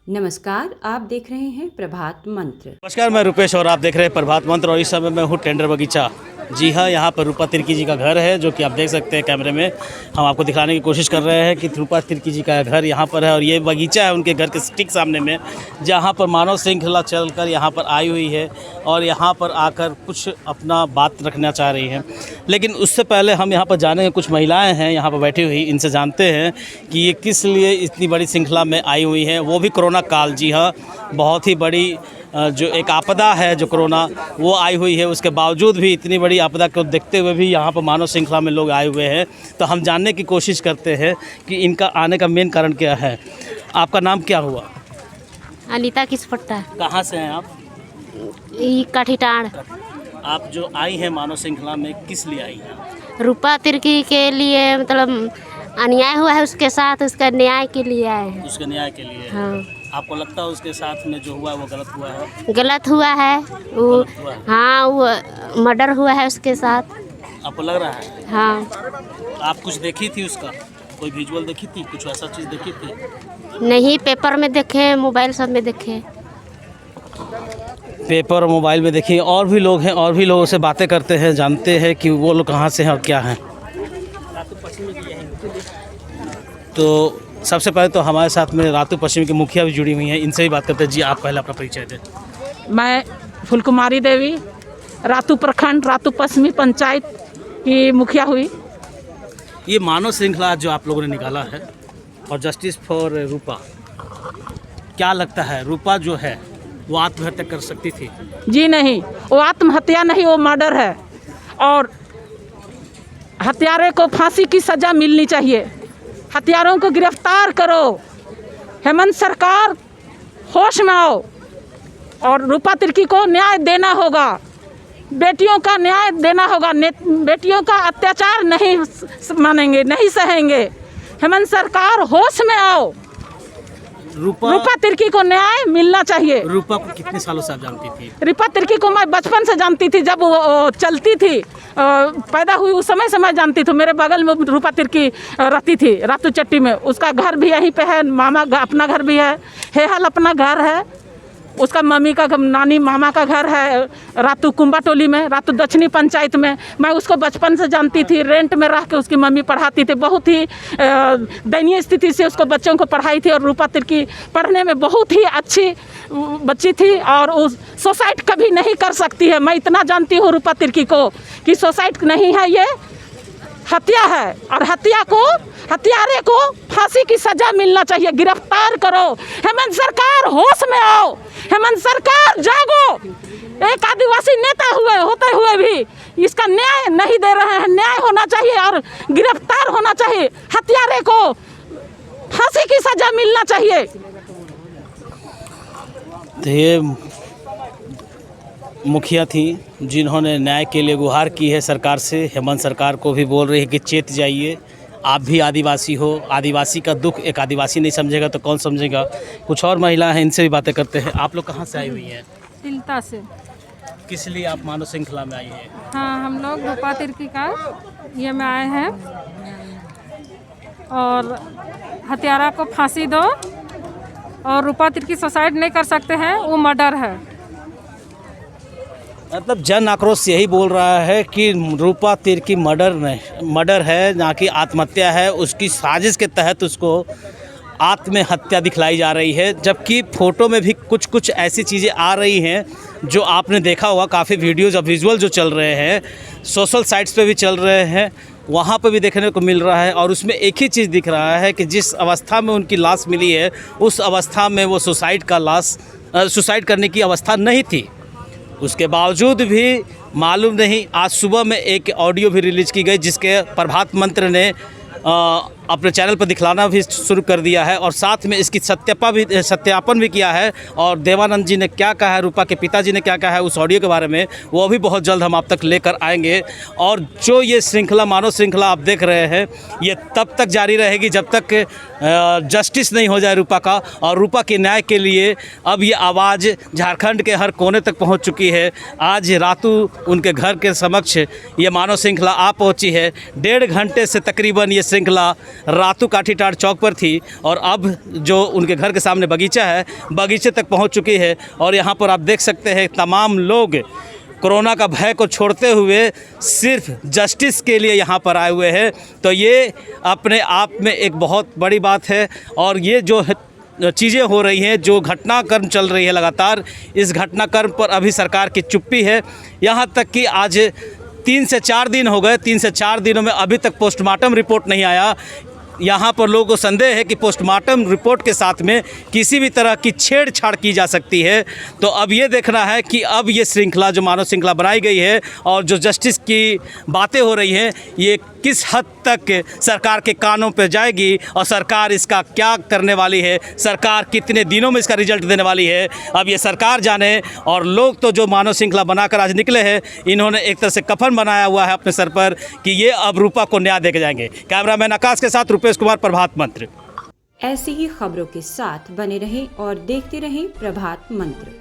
नमस्कार, आप देख रहे हैं प्रभात मंत्र। नमस्कार, मैं रुपेश और आप देख रहे हैं प्रभात मंत्र। और इस समय मैं हूँ टेंडर बगीचा। जी हाँ, यहाँ पर रूपा तिर्की जी का घर है, जो कि आप देख सकते हैं कैमरे में। हम आपको दिखाने की कोशिश कर रहे हैं कि रूपा तिर्की जी का घर यहाँ पर है और ये बगीचा है उनके घर के ठीक सामने में, जहाँ पर मानव श्रृंखला चलकर यहाँ पर आई हुई है और यहाँ पर आकर कुछ अपना बात रखना चाह रही हैं। लेकिन उससे पहले हम यहाँ पर जाने कुछ महिलाएँ हैं यहाँ पर बैठी हुई, इनसे जानते हैं कि ये किस लिए इतनी बड़ी श्रृंखला में आई हुई हैं, वो भी कोरोना काल। जी हाँ, बहुत ही बड़ी जो एक आपदा है जो कोरोना, वो आई हुई है। उसके बावजूद भी इतनी बड़ी आपदा को देखते हुए भी यहाँ पर मानव श्रृंखला में लोग आए हुए हैं। तो हम जानने की कोशिश करते हैं कि इनका आने का मेन कारण क्या है। आपका नाम क्या हुआ? अनीता किसपट्टा। कहाँ से हैं आप? काठीटाड़। आप जो आई हैं मानव श्रृंखला में, किस लिए आई हैं? रूपा तिर्की के लिए, मतलब अन्याय हुआ है उसके साथ, उसका न्याय के लिए आए हैं। उसके न्याय के लिए? हाँ। आपको लगता है उसके साथ में जो हुआ है वो गलत हुआ है? गलत हुआ है वो। गलत हुआ है? हाँ, वो मर्डर हुआ है उसके साथ। आपको लग रहा है? हाँ। आप कुछ देखी थी उसका? कोई विजुअल देखी थी? कुछ ऐसा चीज़ देखी थी? नहीं, पेपर में देखे, मोबाइल सब में देखे। पेपर और मोबाइल में देखिए। और भी लोग हैं, और भी लोगों से बातें करते हैं, जानते हैं कि वो लोग कहाँ से हैं और क्या हैं। तो सबसे पहले तो हमारे साथ में रातू पश्चिम की मुखिया भी जुड़ी हुई हैं, इनसे भी बात करते हैं। जी, आप पहले अपना परिचय दें। मैं फुलकुमारी देवी, रातू प्रखंड, रातू पश्चिमी पंचायत की मुखिया हुई। ये मानव श्रृंखला जो आप लोगों ने निकाला है और जस्टिस फॉर रूपा, क्या लगता है रूपा जो है वो आत्महत्या कर सकती थी? जी नहीं, वो आत्महत्या नहीं, वो मर्डर है। और हत्यारे को फांसी की सज़ा मिलनी चाहिए। हत्यारों को गिरफ्तार करो। हेमंत सरकार होश में आओ और रूपा तिर्की को न्याय देना होगा। बेटियों का न्याय देना होगा। बेटियों का अत्याचार नहीं मानेंगे, नहीं सहेंगे। हेमंत सरकार होश में आओ। रूपा तिर्की को न्याय मिलना चाहिए। रूपा को कितने सालों से आप जानती थी? रूपा तिर्की को मैं बचपन से जानती थी, जब वो चलती थी, पैदा हुई उस समय से मैं जानती थी। मेरे बगल में रूपा तिर्की रहती थी, रातू चट्टी में। उसका घर भी यहीं पे है, मामा अपना घर भी है, हेहल अपना घर है। उसका मम्मी का, नानी मामा का घर है रातू कुंबा टोली में, रातू दक्षिणी पंचायत में। मैं उसको बचपन से जानती थी। रेंट में रह के उसकी मम्मी पढ़ाती थी। बहुत ही दयनीय स्थिति से उसको बच्चों को पढ़ाई थी। और रूपा तिर्की पढ़ने में बहुत ही अच्छी बच्ची थी और उस सुसाइड कभी नहीं कर सकती है। मैं इतना जानती हूँ रूपा तिर्की को कि सुसाइड नहीं है, ये हत्या है। और हत्यारे को फांसी की सजा मिलना चाहिए। गिरफ्तार करो। हेमंत सरकार होश में आओ। हेमंत सरकार जागो। एक आदिवासी नेता होते हुए भी इसका न्याय नहीं दे रहे हैं। न्याय होना चाहिए और गिरफ्तार होना चाहिए। हत्यारे को फांसी की सजा मिलना चाहिए। तो ये मुखिया थी जिन्होंने न्याय के लिए गुहार की है सरकार से। हेमंत सरकार को भी बोल रही है कि चेत जाइए, आप भी आदिवासी हो। आदिवासी का दुख एक आदिवासी नहीं समझेगा तो कौन समझेगा। कुछ और महिला हैं, इनसे भी बातें करते हैं। आप लोग कहाँ से आई हुई हैं? तिलता से। किस लिए आप मानव श्रृंखला में आई हैं? हाँ, हम लोग रूपा तिर्की का ये में आए हैं और हत्यारा को फांसी दो। और रूपा तिर्की सुसाइड नहीं कर सकते हैं, वो मर्डर है। मतलब जन आक्रोश यही बोल रहा है कि रूपा तिर्की मर्डर है, ना कि आत्महत्या है। उसकी साजिश के तहत उसको आत्महत्या दिखलाई जा रही है। जबकि फ़ोटो में भी कुछ ऐसी चीज़ें आ रही हैं जो आपने देखा होगा। काफ़ी वीडियोज़ और विजुअल जो चल रहे हैं, सोशल साइट्स पे भी चल रहे हैं, वहाँ पे भी देखने को मिल रहा है। और उसमें एक ही चीज़ दिख रहा है कि जिस अवस्था में उनकी लाश मिली है, उस अवस्था में वो सुसाइड करने की अवस्था नहीं थी। उसके बावजूद भी मालूम नहीं, आज सुबह में एक ऑडियो भी रिलीज़ की गई जिसके प्रभात मंत्र ने अपने चैनल पर दिखलाना भी शुरू कर दिया है और साथ में इसकी सत्यापन भी किया है। और देवानंद जी ने क्या कहा है, रूपा के पिताजी ने क्या कहा है उस ऑडियो के बारे में, वो भी बहुत जल्द हम आप तक लेकर आएंगे। और जो ये श्रृंखला, मानव श्रृंखला आप देख रहे हैं, ये तब तक जारी रहेगी जब तक जस्टिस नहीं हो जाए रूपा का। और रूपा के न्याय के लिए अब ये आवाज़ झारखंड के हर कोने तक पहुंच चुकी है। आज रातू उनके घर के समक्ष ये मानव श्रृंखला आ पहुंची है। 1.5 घंटे से तकरीबन ये श्रृंखला रातू काठीटाड़ चौक पर थी और अब जो उनके घर के सामने बगीचा है, बगीचे तक पहुंच चुकी है। और यहाँ पर आप देख सकते हैं तमाम लोग कोरोना का भय को छोड़ते हुए सिर्फ जस्टिस के लिए यहाँ पर आए हुए हैं। तो ये अपने आप में एक बहुत बड़ी बात है। और ये जो चीज़ें हो रही हैं, जो घटनाक्रम चल रही है लगातार, इस घटनाक्रम पर अभी सरकार की चुप्पी है। यहाँ तक कि आज 3 से 4 दिन हो गए, 3 से 4 दिनों में अभी तक पोस्टमार्टम रिपोर्ट नहीं आया। यहाँ पर लोगों को संदेह है कि पोस्टमार्टम रिपोर्ट के साथ में किसी भी तरह की छेड़छाड़ की जा सकती है। तो अब ये देखना है कि अब ये श्रृंखला, जो मानव श्रृंखला बनाई गई है और जो जस्टिस की बातें हो रही हैं, ये किस हद तक सरकार के कानों पर जाएगी और सरकार इसका क्या करने वाली है, सरकार कितने दिनों में इसका रिजल्ट देने वाली है, अब ये सरकार जाने। और लोग तो जो मानव श्रृंखला बनाकर आज निकले हैं, इन्होंने एक तरह से कफन बनाया हुआ है अपने सर पर कि ये अब रूपा को न्याय देके जाएंगे। कैमरामैन आकाश के साथ रुपेश कुमार, प्रभात मंत्र। ऐसी ही खबरों के साथ बने रहें और देखते रहें प्रभात मंत्र।